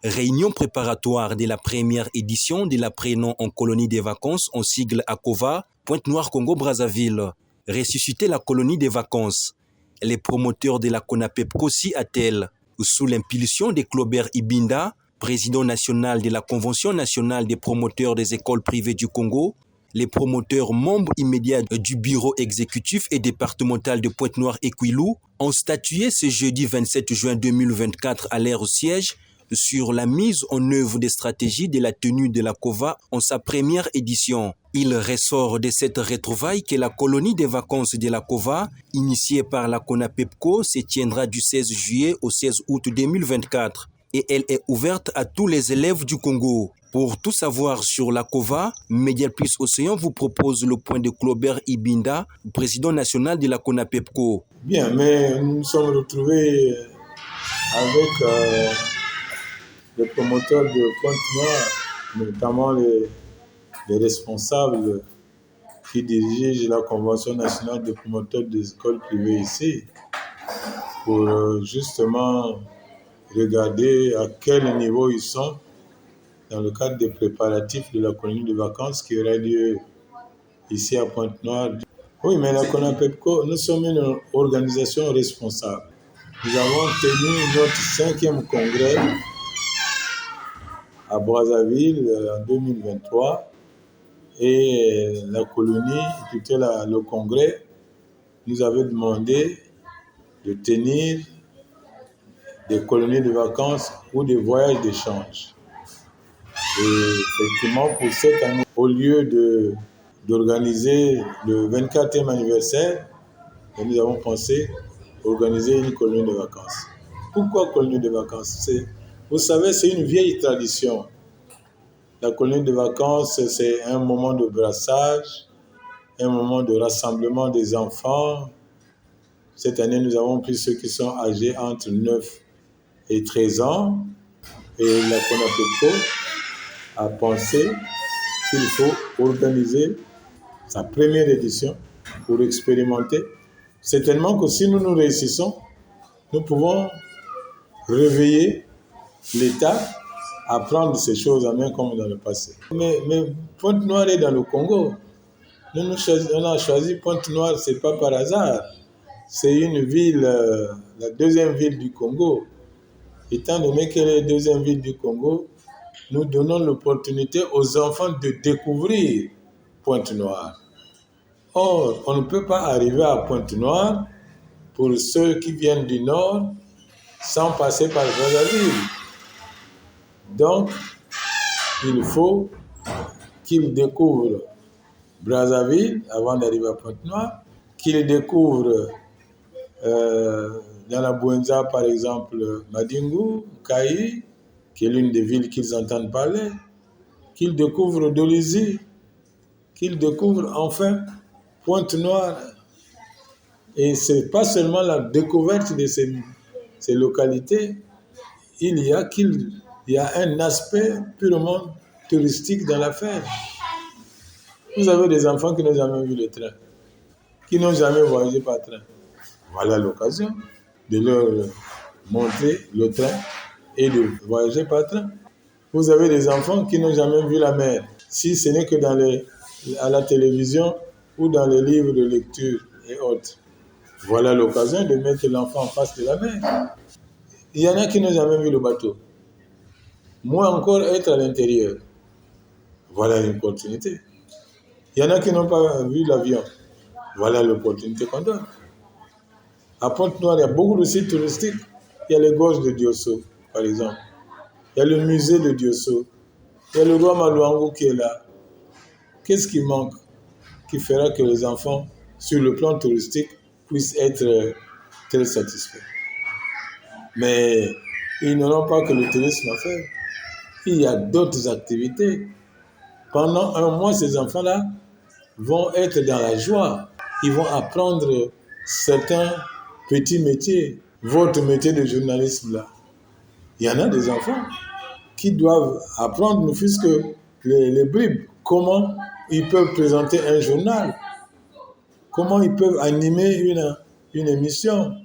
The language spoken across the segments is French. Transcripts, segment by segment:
Réunion préparatoire de la première édition de l'apprenant en colonie des vacances en sigle ACOVA, Pointe-Noire Congo-Brazzaville. Ressusciter la colonie des vacances. Les promoteurs de la CONAPEPCO s'y attellent. Sous l'impulsion de Claubert Ibinda, président national de la Convention nationale des promoteurs des écoles privées du Congo, les promoteurs membres immédiats du bureau exécutif et départemental de Pointe-Noire et Kouilou ont statué ce jeudi 27 juin 2024 à l'aire au siège sur la mise en œuvre des stratégies de la tenue de la COVA en sa première édition. Il ressort de cette retrouvaille que la colonie des vacances de la COVA, initiée par la CONAPEPCO, se tiendra du 16 juillet au 16 août 2024 et elle est ouverte à tous les élèves du Congo. Pour tout savoir sur la COVA, Média Plus Océan vous propose le point de Claubert Ibinda, président national de la CONAPEPCO. Bien, mais nous nous sommes retrouvés avec les promoteurs de Pointe-Noire, notamment les responsables qui dirigent la Convention nationale des promoteurs des écoles privées ici, pour justement regarder à quel niveau ils sont dans le cadre des préparatifs de la colonie de vacances qui aura lieu ici à Pointe-Noire. Oui, mais la CONAPEPCO, nous sommes une organisation responsable. Nous avons tenu notre 5e congrès à Brazzaville en 2023 et la colonie, plutôt le congrès, nous avait demandé de tenir des colonies de vacances ou des voyages d'échange. Et effectivement, pour cette année, au lieu d'organiser le 24e anniversaire, nous avons pensé organiser une colonie de vacances. Pourquoi colonie de vacances? Vous savez, c'est une vieille tradition. La colonie de vacances, c'est un moment de brassage, un moment de rassemblement des enfants. Cette année, nous avons pris ceux qui sont âgés entre 9 et 13 ans. Et la CONAPEPCO a pensé qu'il faut organiser sa première édition pour expérimenter. Certainement que si nous réussissons, nous pouvons réveiller l'État à prendre ces choses en main comme dans le passé. Mais Pointe-Noire est dans le Congo. On a choisi Pointe-Noire, ce n'est pas par hasard. C'est une ville, la deuxième ville du Congo. Étant donné qu'elle est la deuxième ville du Congo, nous donnons l'opportunité aux enfants de découvrir Pointe-Noire. Or, on ne peut pas arriver à Pointe-Noire pour ceux qui viennent du Nord sans passer par Brazzaville. Donc, il faut qu'ils découvrent Brazzaville avant d'arriver à Pointe-Noire, qu'ils découvrent dans la Bouenza, par exemple, Madingu, Kayi, qui est l'une des villes qu'ils entendent parler, qu'ils découvrent Dolisie, qu'ils découvrent enfin Pointe-Noire. Et ce n'est pas seulement la découverte de ces localités, il y a un aspect purement touristique dans l'affaire. Vous avez des enfants qui n'ont jamais vu le train, qui n'ont jamais voyagé par train. Voilà l'occasion de leur montrer le train et de voyager par train. Vous avez des enfants qui n'ont jamais vu la mer, si ce n'est que à la télévision ou dans les livres de lecture et autres. Voilà l'occasion de mettre l'enfant en face de la mer. Il y en a qui n'ont jamais vu le bateau. Moins encore être à l'intérieur. Voilà une opportunité. Il y en a qui n'ont pas vu l'avion. Voilà l'opportunité qu'on donne. À Pointe-Noire, il y a beaucoup de sites touristiques. Il y a les gorges de Diosso, par exemple. Il y a le musée de Diosso. Il y a le roi Malouangou qui est là. Qu'est-ce qui manque qui fera que les enfants, sur le plan touristique, puissent être très satisfaits? Mais ils n'auront pas que le tourisme à faire. Il y a d'autres activités. Pendant un mois, ces enfants-là vont être dans la joie. Ils vont apprendre certains petits métiers. Votre métier de journalisme, là. Il y en a des enfants qui doivent apprendre, ne fût-ce que les bribes, comment ils peuvent présenter un journal, comment ils peuvent animer une émission.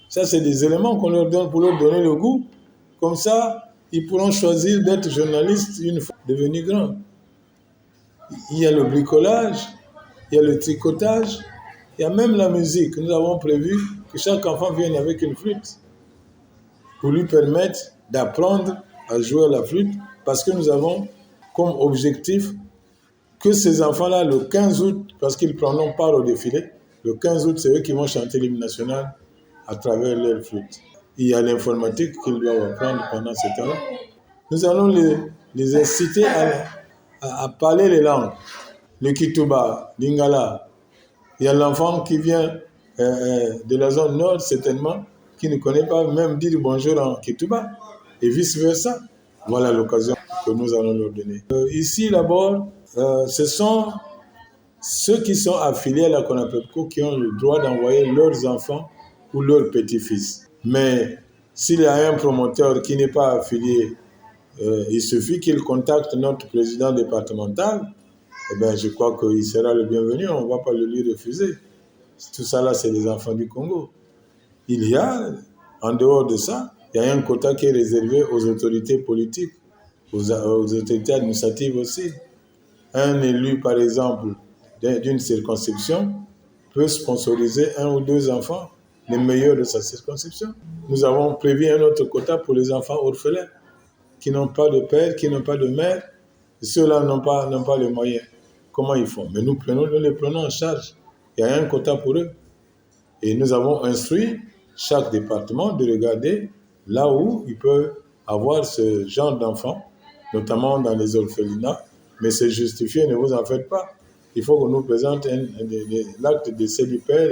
Ça, c'est des éléments qu'on leur donne pour leur donner le goût. Comme ça, Ils pourront choisir d'être journalistes une fois devenus grands. Il y a le bricolage, il y a le tricotage, il y a même la musique. Nous avons prévu que chaque enfant vienne avec une flûte pour lui permettre d'apprendre à jouer à la flûte, parce que nous avons comme objectif que ces enfants-là, le 15 août, parce qu'ils prendront part au défilé, le 15 août, c'est eux qui vont chanter l'hymne national à travers leur flûte. Il y a l'informatique qu'ils doivent apprendre pendant ce temps-là. Nous allons les inciter à parler les langues. Le Kituba, l'Ingala. Il y a l'enfant qui vient de la zone nord, certainement, qui ne connaît pas même dire bonjour en Kituba, et vice-versa. Voilà l'occasion que nous allons leur donner. Ici, d'abord, ce sont ceux qui sont affiliés à la CONAPEPCO qui ont le droit d'envoyer leurs enfants ou leurs petits-fils. Mais s'il y a un promoteur qui n'est pas affilié, il suffit qu'il contacte notre président départemental. Eh bien, je crois qu'il sera le bienvenu, on ne va pas le lui refuser. Tout ça là, c'est les enfants du Congo. Il y a, en dehors de ça, il y a un quota qui est réservé aux autorités politiques, aux autorités administratives aussi. Un élu, par exemple, d'une circonscription, peut sponsoriser 1 ou 2 enfants, les meilleurs de sa circonscription. Nous avons prévu un autre quota pour les enfants orphelins, qui n'ont pas de père, qui n'ont pas de mère, et ceux-là n'ont pas les moyens. Comment ils font? Mais nous les prenons en charge. Il y a un quota pour eux. Et nous avons instruit chaque département de regarder là où il peut avoir ce genre d'enfants, notamment dans les orphelinats. Mais c'est justifié, ne vous en faites pas. Il faut qu'on nous présente l'acte de décès du père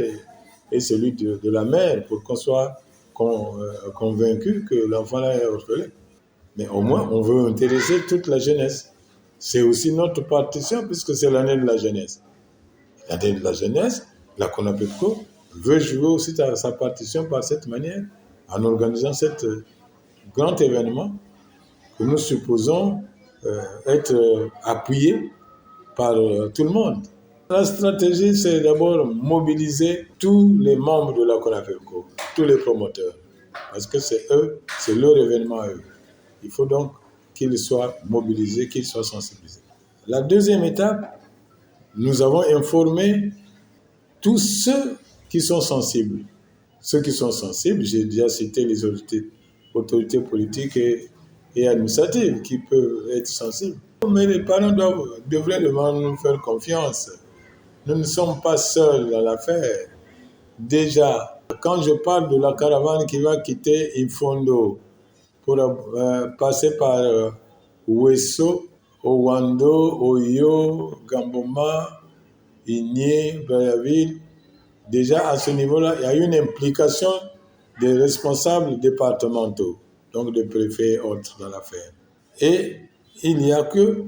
et celui de la mère pour qu'on soit convaincu que l'enfant-là est orphelin. Mais au moins, on veut intéresser toute la jeunesse. C'est aussi notre partition puisque c'est l'année de la jeunesse. L'année de la jeunesse, la CONAPEPCO veut jouer aussi sa partition par cette manière, en organisant cet grand événement que nous supposons être appuyé par tout le monde. La stratégie, c'est d'abord mobiliser tous les membres de la CONAPEPCO, tous les promoteurs, parce que c'est eux, c'est leur événement à eux. Il faut donc qu'ils soient mobilisés, qu'ils soient sensibilisés. La deuxième étape, nous avons informé tous ceux qui sont sensibles. Ceux qui sont sensibles, j'ai déjà cité les autorités politiques et administratives qui peuvent être sensibles. Mais les parents devraient nous faire confiance. Nous ne sommes pas seuls dans l'affaire. Déjà, quand je parle de la caravane qui va quitter Ifondo pour passer par Ouesso, Owando, Oyo, Gamboma, Igné, Brazzaville, déjà à ce niveau-là, il y a une implication des responsables départementaux, donc des préfets et autres dans l'affaire. Et il n'y a que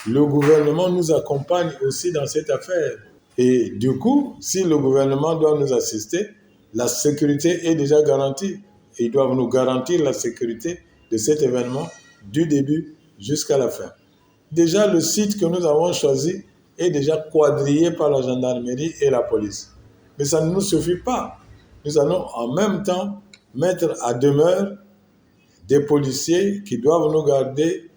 le gouvernement nous accompagne aussi dans cette affaire. Et du coup, si le gouvernement doit nous assister, la sécurité est déjà garantie. Et ils doivent nous garantir la sécurité de cet événement du début jusqu'à la fin. Déjà, le site que nous avons choisi est déjà quadrillé par la gendarmerie et la police. Mais ça ne nous suffit pas. Nous allons en même temps mettre à demeure des policiers qui doivent nous garder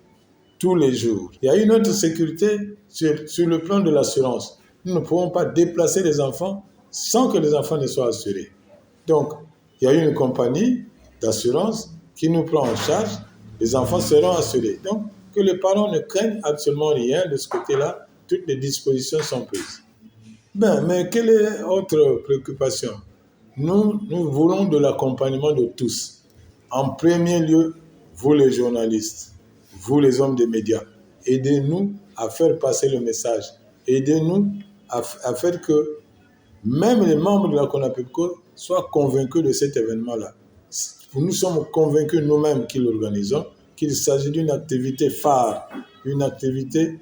tous les jours. Il y a une autre sécurité sur le plan de l'assurance. Nous ne pouvons pas déplacer les enfants sans que les enfants ne soient assurés. Donc, il y a une compagnie d'assurance qui nous prend en charge. Les enfants seront assurés. Donc, que les parents ne craignent absolument rien de ce côté-là. Toutes les dispositions sont prises. Mais quelle est notre préoccupation? Nous voulons de l'accompagnement de tous. En premier lieu, vous les journalistes, vous les hommes des médias, aidez-nous à faire passer le message. Aidez-nous à faire que même les membres de la CONAPEPCO soient convaincus de cet événement-là. Nous sommes convaincus nous-mêmes qui l'organisons qu'il s'agit d'une activité phare, une activité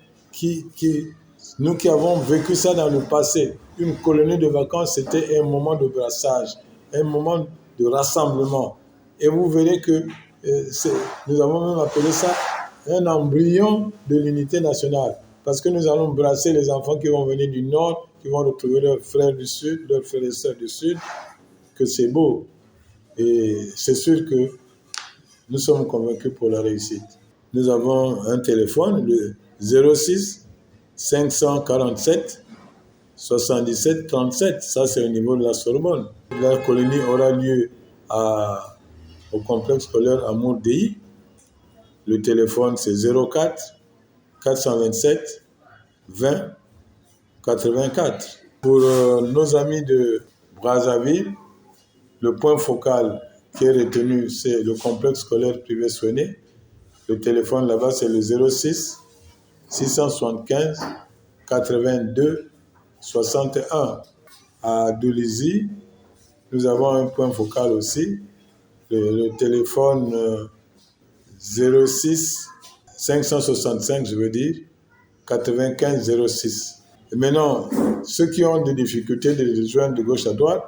nous qui avons vécu ça dans le passé, une colonie de vacances, c'était un moment de brassage, un moment de rassemblement. Et vous verrez que nous avons même appelé ça un embryon de l'unité nationale, parce que nous allons brasser les enfants qui vont venir du nord, qui vont retrouver leurs frères du sud, leurs frères et sœurs du sud, que c'est beau. Et c'est sûr que Nous sommes convaincus pour la réussite. Nous avons un téléphone, le 06 547 77 37. Ça, c'est au niveau de la Sorbonne. La colonie aura lieu au complexe scolaire Amour DI. Le téléphone, c'est 04 427 20 84. Pour nos amis de Brazzaville, le point focal qui est retenu, c'est le complexe scolaire privé Soigné. Le téléphone là-bas, c'est le 06 675 82 61. À Doulizy, nous avons un point focal aussi. Le téléphone 06 565, je veux dire, 95 06. Et maintenant, ceux qui ont des difficultés de les joindre de gauche à droite,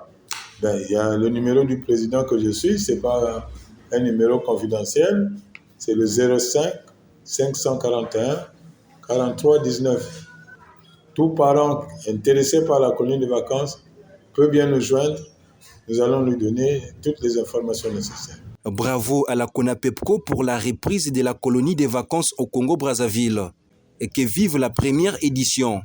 il y a le numéro du président que je suis, ce n'est pas un numéro confidentiel, c'est le 05 541 43 19. Tout parent intéressé par la colonie de vacances peut bien nous joindre. Nous allons lui donner toutes les informations nécessaires. Bravo à la CONAPEPCO pour la reprise de la colonie des vacances au Congo-Brazzaville. Et que vive la première édition.